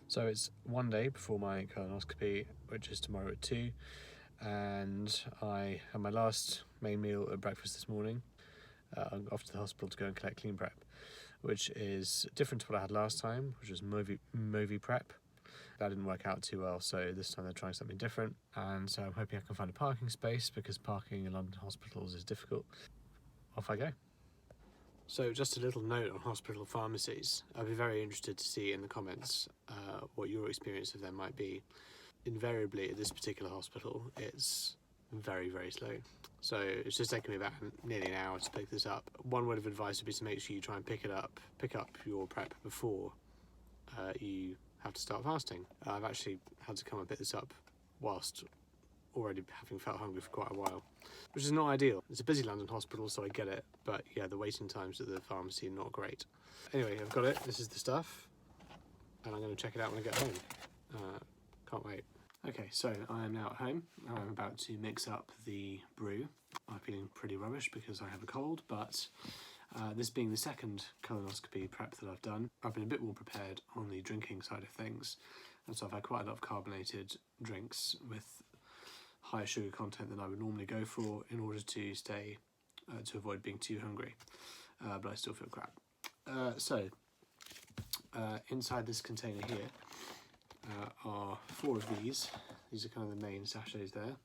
So it's one day before my colonoscopy, which is tomorrow at 2, and I had my last main meal at breakfast this morning. I'm off to the hospital to go and collect Klean Prep, which is different to what I had last time, which was Movie Prep. That didn't work out too well, so this time they're trying something different, and so I'm hoping I can find a parking space because parking in London hospitals is difficult. Off I go. So just a little note on hospital pharmacies. I'd be very interested to see in the comments what your experience of them might be. Invariably at this particular hospital, it's very, very slow. So it's just taken me about nearly an hour to pick this up. One word of advice would be to make sure you try and pick up your prep before you have to start fasting. I've actually had to come and pick this up whilst already having felt hungry for quite a while, which is not ideal. It's a busy London hospital, so I get it, but yeah, the waiting times at the pharmacy are not great. Anyway, I've got it. This is the stuff, and I'm going to check it out when I get home. Can't wait. Okay, so I am now at home. I'm about to mix up the brew. I'm feeling pretty rubbish because I have a cold, but this being the second colonoscopy prep that I've done, I've been a bit more prepared on the drinking side of things, and so I've had quite a lot of carbonated drinks with higher sugar content than I would normally go for in order to stay to avoid being too hungry, but I still feel crap. So inside this container here are 4 of these. These are kind of the main sachets there.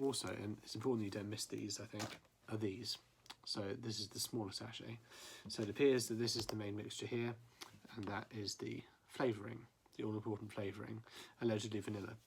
Also, and it's important that you don't miss these, I think, are these. So this is the smaller sachet. So it appears that this is the main mixture here, and that is the flavouring, the all-important flavouring, allegedly vanilla.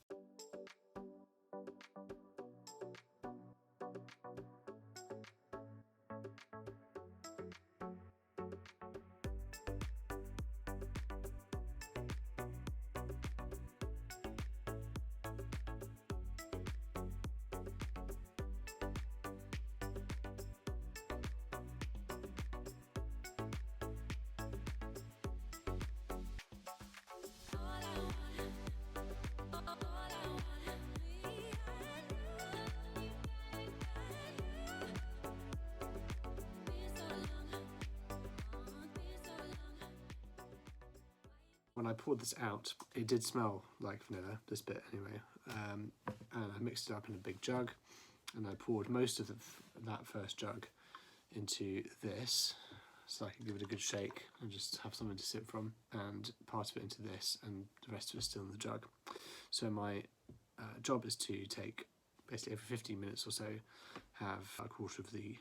When I poured this out, it did smell like vanilla, this bit anyway, and I mixed it up in a big jug, and I poured most of that first jug into this, so I could give it a good shake and just have something to sip from, and part of it into this, and the rest of it still in the jug. So my job is to take, basically every 15 minutes or so, have a quarter of the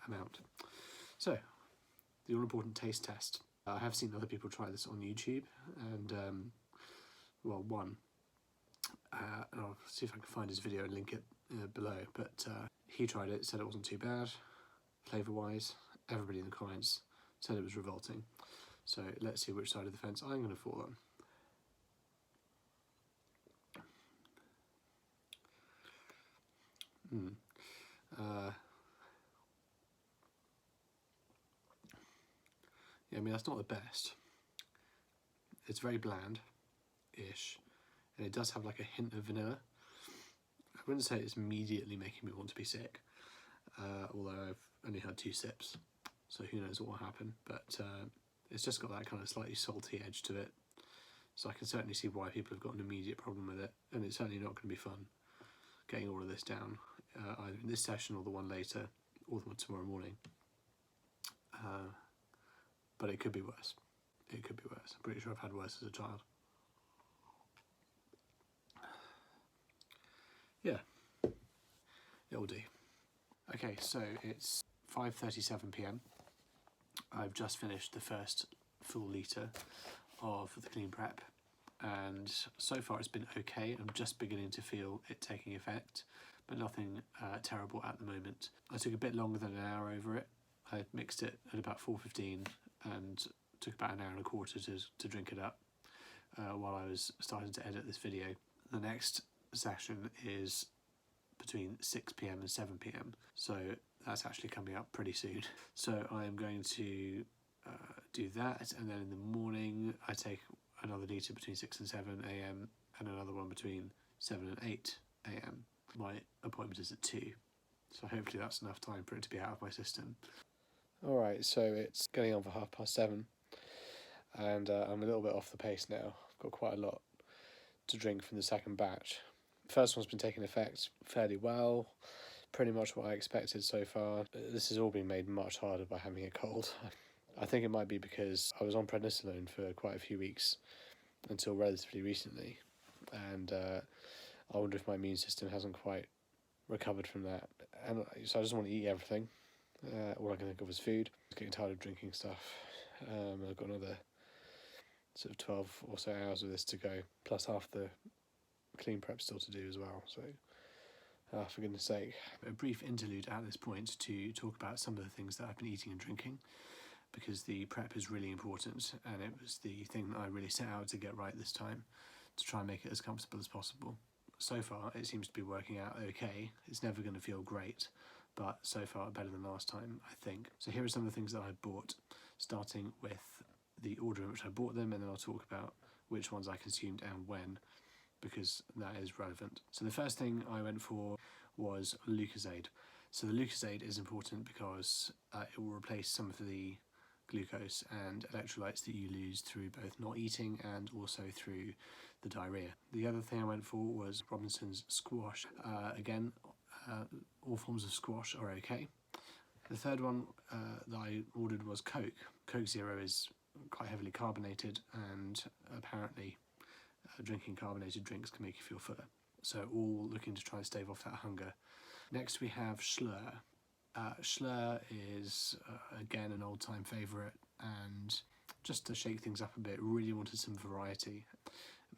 amount. So, the all-important taste test. I have seen other people try this on YouTube, and well, one, and I'll see if I can find his video and link it below, but he tried it, said it wasn't too bad, flavour-wise. Everybody in the comments said it was revolting. So let's see which side of the fence I'm going to fall on. Yeah, I mean, that's not the best. It's very bland-ish, and it does have like a hint of vanilla. I wouldn't say it's immediately making me want to be sick, although I've only had 2 sips, so who knows what will happen, but it's just got that kind of slightly salty edge to it, so I can certainly see why people have got an immediate problem with it, and it's certainly not going to be fun getting all of this down, either in this session or the one later, or the one tomorrow morning. But it could be worse. It could be worse. I'm pretty sure I've had worse as a child. Yeah, it'll do. Okay, so it's 5:37 p.m. I've just finished the first full litre of the Klean Prep, and so far it's been okay. I'm just beginning to feel it taking effect, but nothing terrible at the moment. I took a bit longer than an hour over it. I mixed it at about 4:15 and took about an hour and a quarter to drink it up while I was starting to edit this video. The next session is between 6 p.m. and 7 p.m, so that's actually coming up pretty soon. So I am going to do that, and then in the morning I take another litre between 6 and 7 a.m. and another one between 7 and 8 a.m. My appointment is at 2, so hopefully that's enough time for it to be out of my system. Alright, so it's getting on for 7:30, and I'm a little bit off the pace now. got quite a lot to drink from the second batch. The first one's been taking effect fairly well, pretty much what I expected so far. This has all been made much harder by having a cold. I think it might be because I was on prednisolone for quite a few weeks until relatively recently, and I wonder if my immune system hasn't quite recovered from that. And so I just want to eat everything. All I can think of is food. I'm getting tired of drinking stuff. I've got another sort of 12 or so hours of this to go, plus half the Klean Prep still to do as well. So, for goodness sake. A brief interlude at this point to talk about some of the things that I've been eating and drinking, because the prep is really important, and it was the thing that I really set out to get right this time, to try and make it as comfortable as possible. So far, it seems to be working out okay. It's never going to feel great, but so far better than last time, I think. So here are some of the things that I bought, starting with the order in which I bought them, and then I'll talk about which ones I consumed and when, because that is relevant. So the first thing I went for was Lucozade. So the Lucozade is important because it will replace some of the glucose and electrolytes that you lose through both not eating and also through the diarrhea. The other thing I went for was Robinson's squash. Again, all forms of squash are okay. The third one that I ordered was Coke. Coke Zero is quite heavily carbonated, and apparently drinking carbonated drinks can make you feel fuller. So all looking to try and stave off that hunger. Next we have Schlur. Schlur is, again, an old-time favourite, and just to shake things up a bit, really wanted some variety.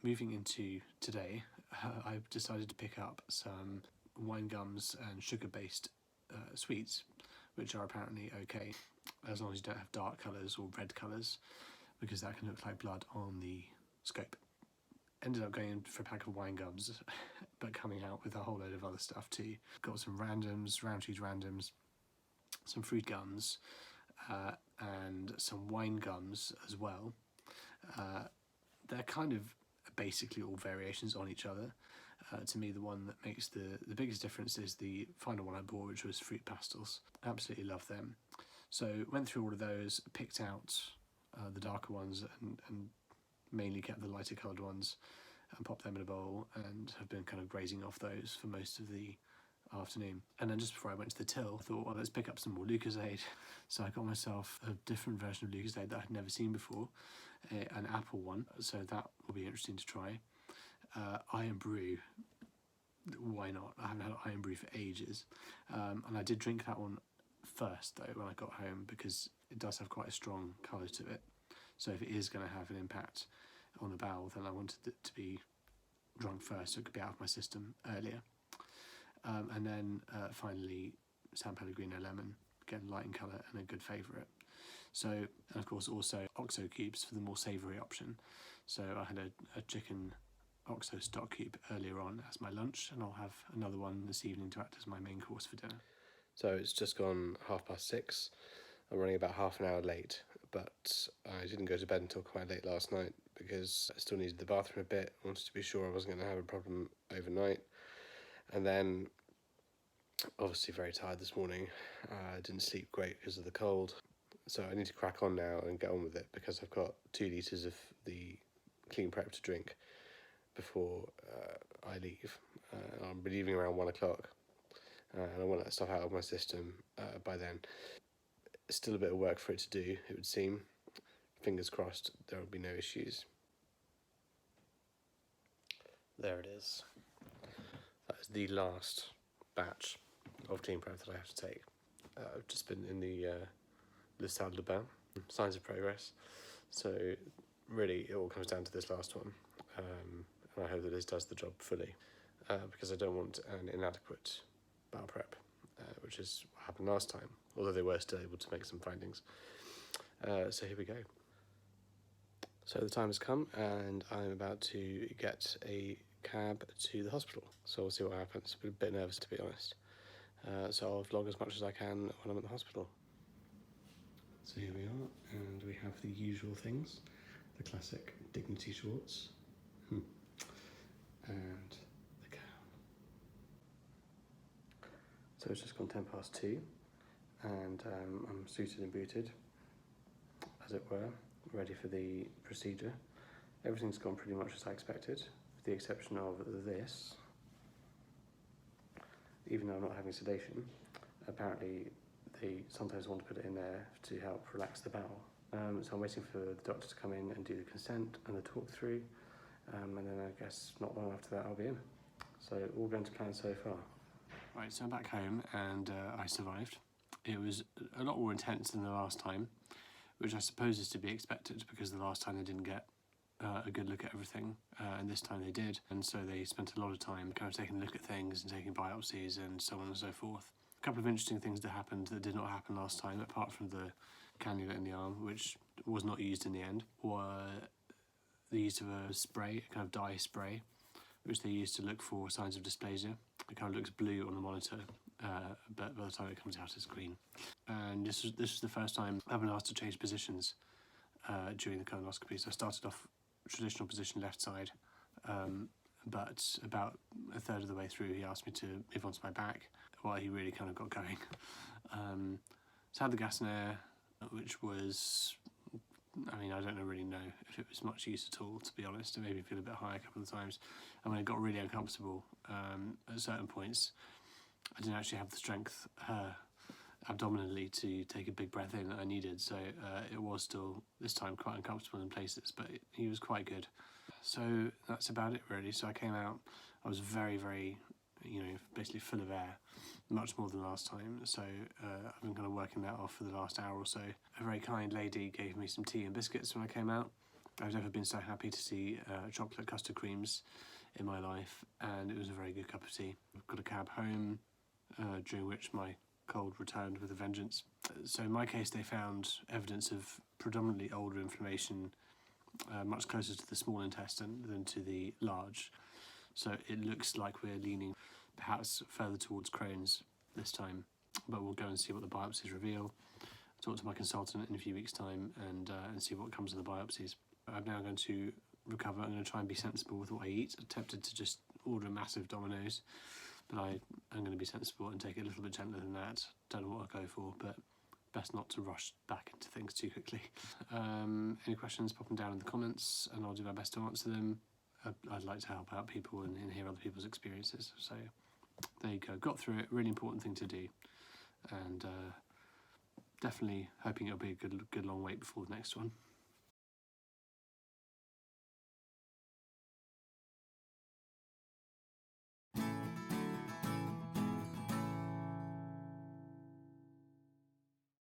Moving into today, I've decided to pick up some wine gums and sugar-based sweets, which are apparently okay, as long as you don't have dark colours or red colours, because that can look like blood on the scope. Ended up going in for a pack of wine gums, but coming out with a whole load of other stuff too. Got some randoms, Roundtree's randoms, some fruit gums, and some wine gums as well. They're kind of basically all variations on each other. To me, the one that makes the biggest difference is the final one I bought, which was fruit pastels. Absolutely love them. So went through all of those, picked out the darker ones, and mainly kept the lighter coloured ones, and popped them in a bowl, and have been kind of grazing off those for most of the afternoon. And then just before I went to the till, I thought, well, let's pick up some more Lucozade. So I got myself a different version of Lucozade that I'd never seen before, an apple one, so that will be interesting to try. Iron Brew, why not? I haven't had Iron Brew for ages, and I did drink that one first though when I got home, because it does have quite a strong colour to it. So if it is going to have an impact on the bowel, then I wanted it to be drunk first so it could be out of my system earlier. And then finally San Pellegrino Lemon, again light in colour and a good favourite. So, and of course also OXO cubes for the more savoury option. So I had a chicken OXO stock cube earlier on as my lunch, and I'll have another one this evening to act as my main course for dinner. So it's just gone 6:30. I'm running about half an hour late, but I didn't go to bed until quite late last night because I still needed the bathroom a bit. I wanted to be sure I wasn't going to have a problem overnight. And then, obviously very tired this morning. I didn't sleep great because of the cold. So I need to crack on now and get on with it, because I've got 2 litres of the Klean Prep to drink before I leave. I'll be leaving around 1 o'clock, and I want that stuff out of my system by then. Still a bit of work for it to do, it would seem. Fingers crossed there will be no issues. There it is. That is the last batch of Klean Prep that I have to take. I've just been in the Le Salle de Bain, signs of progress. So really it all comes down to this last one, and I hope that this does the job fully, because I don't want an inadequate bowel prep, which is what happened last time, although they were still able to make some findings. So here we go. So the time has come, and I'm about to get a cab to the hospital. So we'll see what happens. I'm a bit nervous, to be honest. So I'll vlog as much as I can when I'm at the hospital. So here we are, and we have the usual things. The classic Dignity shorts. And the gown. So it's just gone 2:10, and I'm suited and booted, as it were, ready for the procedure. Everything's gone pretty much as I expected, with the exception of this. Even though I'm not having sedation, apparently they sometimes want to put it in there to help relax the bowel. So I'm waiting for the doctor to come in and do the consent and the talk through, and then I guess not long after that I'll be in. So all going to plan so far. Right, so I'm back home and I survived. It was a lot more intense than the last time, which I suppose is to be expected because the last time they didn't get a good look at everything, and this time they did, and so they spent a lot of time kind of taking a look at things and taking biopsies and so on and so forth. A couple of interesting things that happened that did not happen last time, apart from the cannula in the arm, which was not used in the end, were the use of a spray, a kind of dye spray, which they use to look for signs of dysplasia. It kind of looks blue on the monitor, but by the time it comes out it's green. And this was the first time I've been asked to change positions during the colonoscopy. So I started off traditional position left side, but about a third of the way through he asked me to move onto my back while he really kind of got going. So I had the gas and air, which was, I mean, I don't really know if it was much use at all, to be honest. It made me feel a bit high a couple of times. And when it got really uncomfortable at certain points, I didn't actually have the strength abdominally to take a big breath in that I needed. So it was still, this time, quite uncomfortable in places, but he was quite good. So that's about it, really. So I came out, I was very, very, basically full of air, much more than last time. So I've been kind of working that off for the last hour or so. A very kind lady gave me some tea and biscuits when I came out. I've never been so happy to see chocolate custard creams in my life, and it was a very good cup of tea. I've got a cab home, during which my cold returned with a vengeance. So in my case, they found evidence of predominantly older inflammation much closer to the small intestine than to the large. So it looks like we're leaning perhaps further towards Crohn's this time, but we'll go and see what the biopsies reveal. Talk to my consultant in a few weeks' time and see what comes of the biopsies. I'm now going to recover. I'm going to try and be sensible with what I eat. I'm tempted to just order a massive Domino's, but I'm going to be sensible and take it a little bit gentler than that. Don't know what I'll go for, but best not to rush back into things too quickly. Any questions, pop them down in the comments and I'll do my best to answer them. I'd like to help out people and hear other people's experiences. So there you go, got through it, really important thing to do. And definitely hoping it'll be a good long wait before the next one.